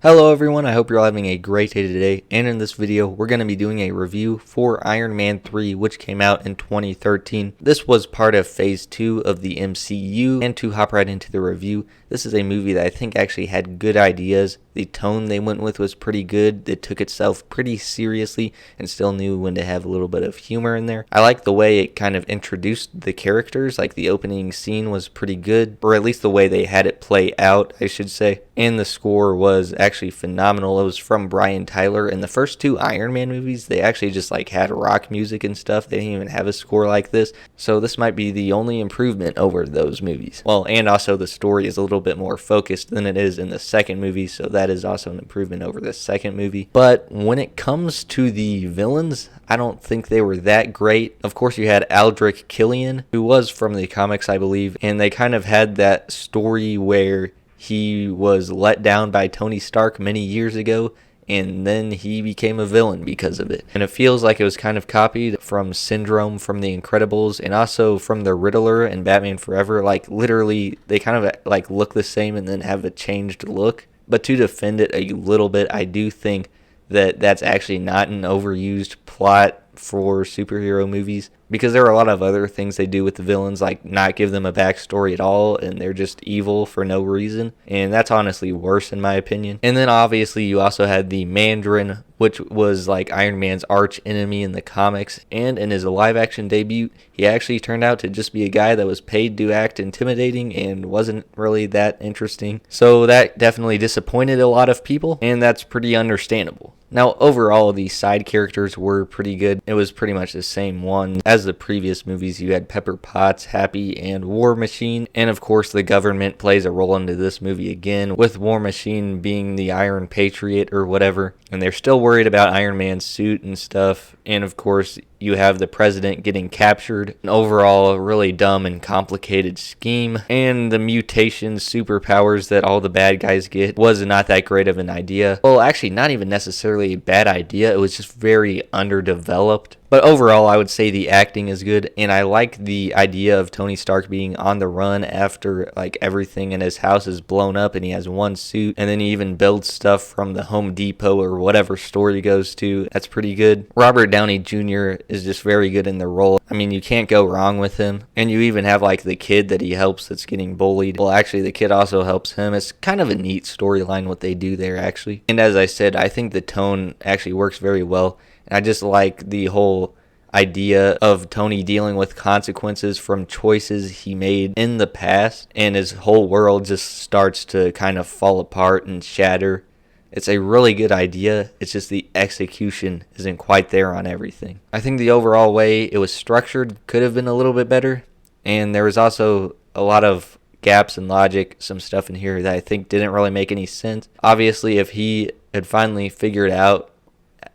Hello everyone, I hope you're all having a great day today, and in this video we're going to be doing a review for Iron Man 3, which came out in 2013. This was part of phase 2 of the MCU, and to hop right into the review, this is a movie that I think actually had good ideas. The tone they went with was pretty good. It took itself pretty seriously and still knew when to have a little bit of humor in there. I like the way it kind of introduced the characters, like the opening scene was pretty good, or at least the way they had it play out, I should say. And the score was actually phenomenal. It was from Brian Tyler. In the first two Iron Man movies, they actually just like had rock music and stuff. They didn't even have a score like this. So this might be the only improvement over those movies. Well, and also the story is a little bit more focused than it is in the second movie, so that is also an improvement over the second movie. But when it comes to the villains, I don't think they were that great. Of course, you had Aldrich Killian, who was from the comics, I believe, and they kind of had that story where he was let down by Tony Stark many years ago, and then he became a villain because of it. And it feels like it was kind of copied from Syndrome from The Incredibles, and also from the Riddler and Batman Forever. Like, literally, they kind of like look the same and then have a changed look. But to defend it a little bit, I do think that that's actually not an overused plot for superhero movies, because there are a lot of other things they do with the villains, like not give them a backstory at all, and they're just evil for no reason, and that's honestly worse in my opinion. And then obviously you also had the Mandarin, which was like Iron Man's arch enemy in the comics, and in his live action debut, he actually turned out to just be a guy that was paid to act intimidating and wasn't really that interesting. So that definitely disappointed a lot of people, and that's pretty understandable. Now, overall, the side characters were pretty good. It was pretty much the same one as the previous movies. You had Pepper Potts, Happy, and War Machine. And of course, the government plays a role into this movie again, with War Machine being the Iron Patriot or whatever. And they're still worried about Iron Man's suit and stuff. And of course, you have the president getting captured. An overall really dumb and complicated scheme. And the mutation superpowers that all the bad guys get was not that great of an idea. Well, actually, not even necessarily a bad idea. It was just very underdeveloped. But overall, I would say the acting is good, and I like the idea of Tony Stark being on the run after like everything in his house is blown up and he has one suit, and then he even builds stuff from the Home Depot or whatever store he goes to. That's pretty good. Robert Downey Jr. is just very good in the role. I mean, you can't go wrong with him. And you even have like the kid that he helps that's getting bullied. Well, actually, the kid also helps him. It's kind of a neat storyline what they do there, actually. And as I said, I think the tone actually works very well. I just like the whole idea of Tony dealing with consequences from choices he made in the past, and his whole world just starts to kind of fall apart and shatter. It's a really good idea. It's just the execution isn't quite there on everything. I think the overall way it was structured could have been a little bit better, and there was also a lot of gaps in logic, some stuff in here that I think didn't really make any sense. Obviously, if he had finally figured out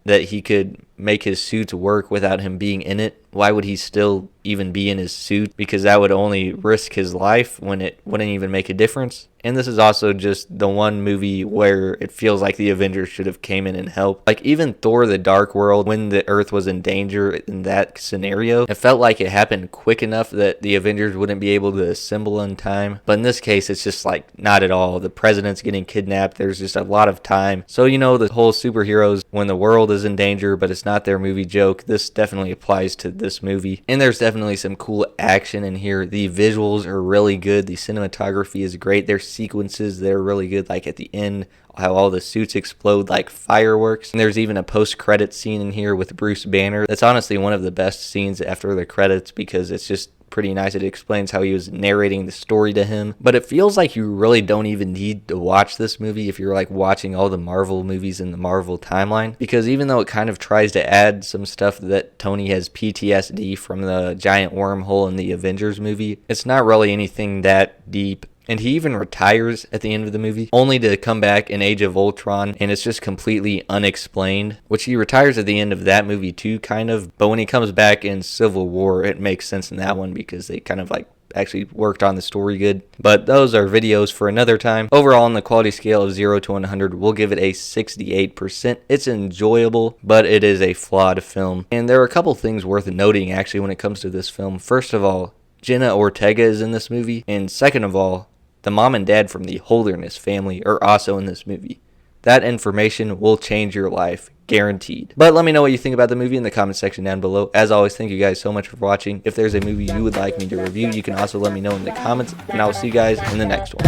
that he could make his suits work without him being in it, why would he still even be in his suit? Because that would only risk his life when it wouldn't even make a difference. And this is also just the one movie where it feels like the Avengers should have came in and helped. Like even Thor the Dark World, when the Earth was in danger in that scenario, it felt like it happened quick enough that the Avengers wouldn't be able to assemble in time. But in this case, it's just like not at all. The president's getting kidnapped. There's just a lot of time. So, you know, the whole superheroes when the world is in danger, but it's not their movie joke. This definitely applies to this movie. And there's definitely some cool action in here. The visuals are really good. The cinematography is great. There's sequences that are really good, like at the end, how all the suits explode like fireworks. And there's even a post-credit scene in here with Bruce Banner. That's honestly one of the best scenes after the credits because it's just pretty nice. It explains how he was narrating the story to him. But it feels like you really don't even need to watch this movie if you're like watching all the Marvel movies in the Marvel timeline, because even though it kind of tries to add some stuff that Tony has PTSD from the giant wormhole in the Avengers movie, it's not really anything that deep. And he even retires at the end of the movie, only to come back in Age of Ultron, and it's just completely unexplained, which he retires at the end of that movie too, kind of. But when he comes back in Civil War, it makes sense in that one because they kind of like actually worked on the story good. But those are videos for another time. Overall, on the quality scale of 0 to 100, we'll give it a 68%. It's enjoyable, but it is a flawed film. And there are a couple things worth noting actually when it comes to this film. First of all, Jenna Ortega is in this movie, and second of all, the mom and dad from the Holderness family are also in this movie. That information will change your life, guaranteed. But let me know what you think about the movie in the comment section down below. As always, thank you guys so much for watching. If there's a movie you would like me to review, you can also let me know in the comments, and I will see you guys in the next one.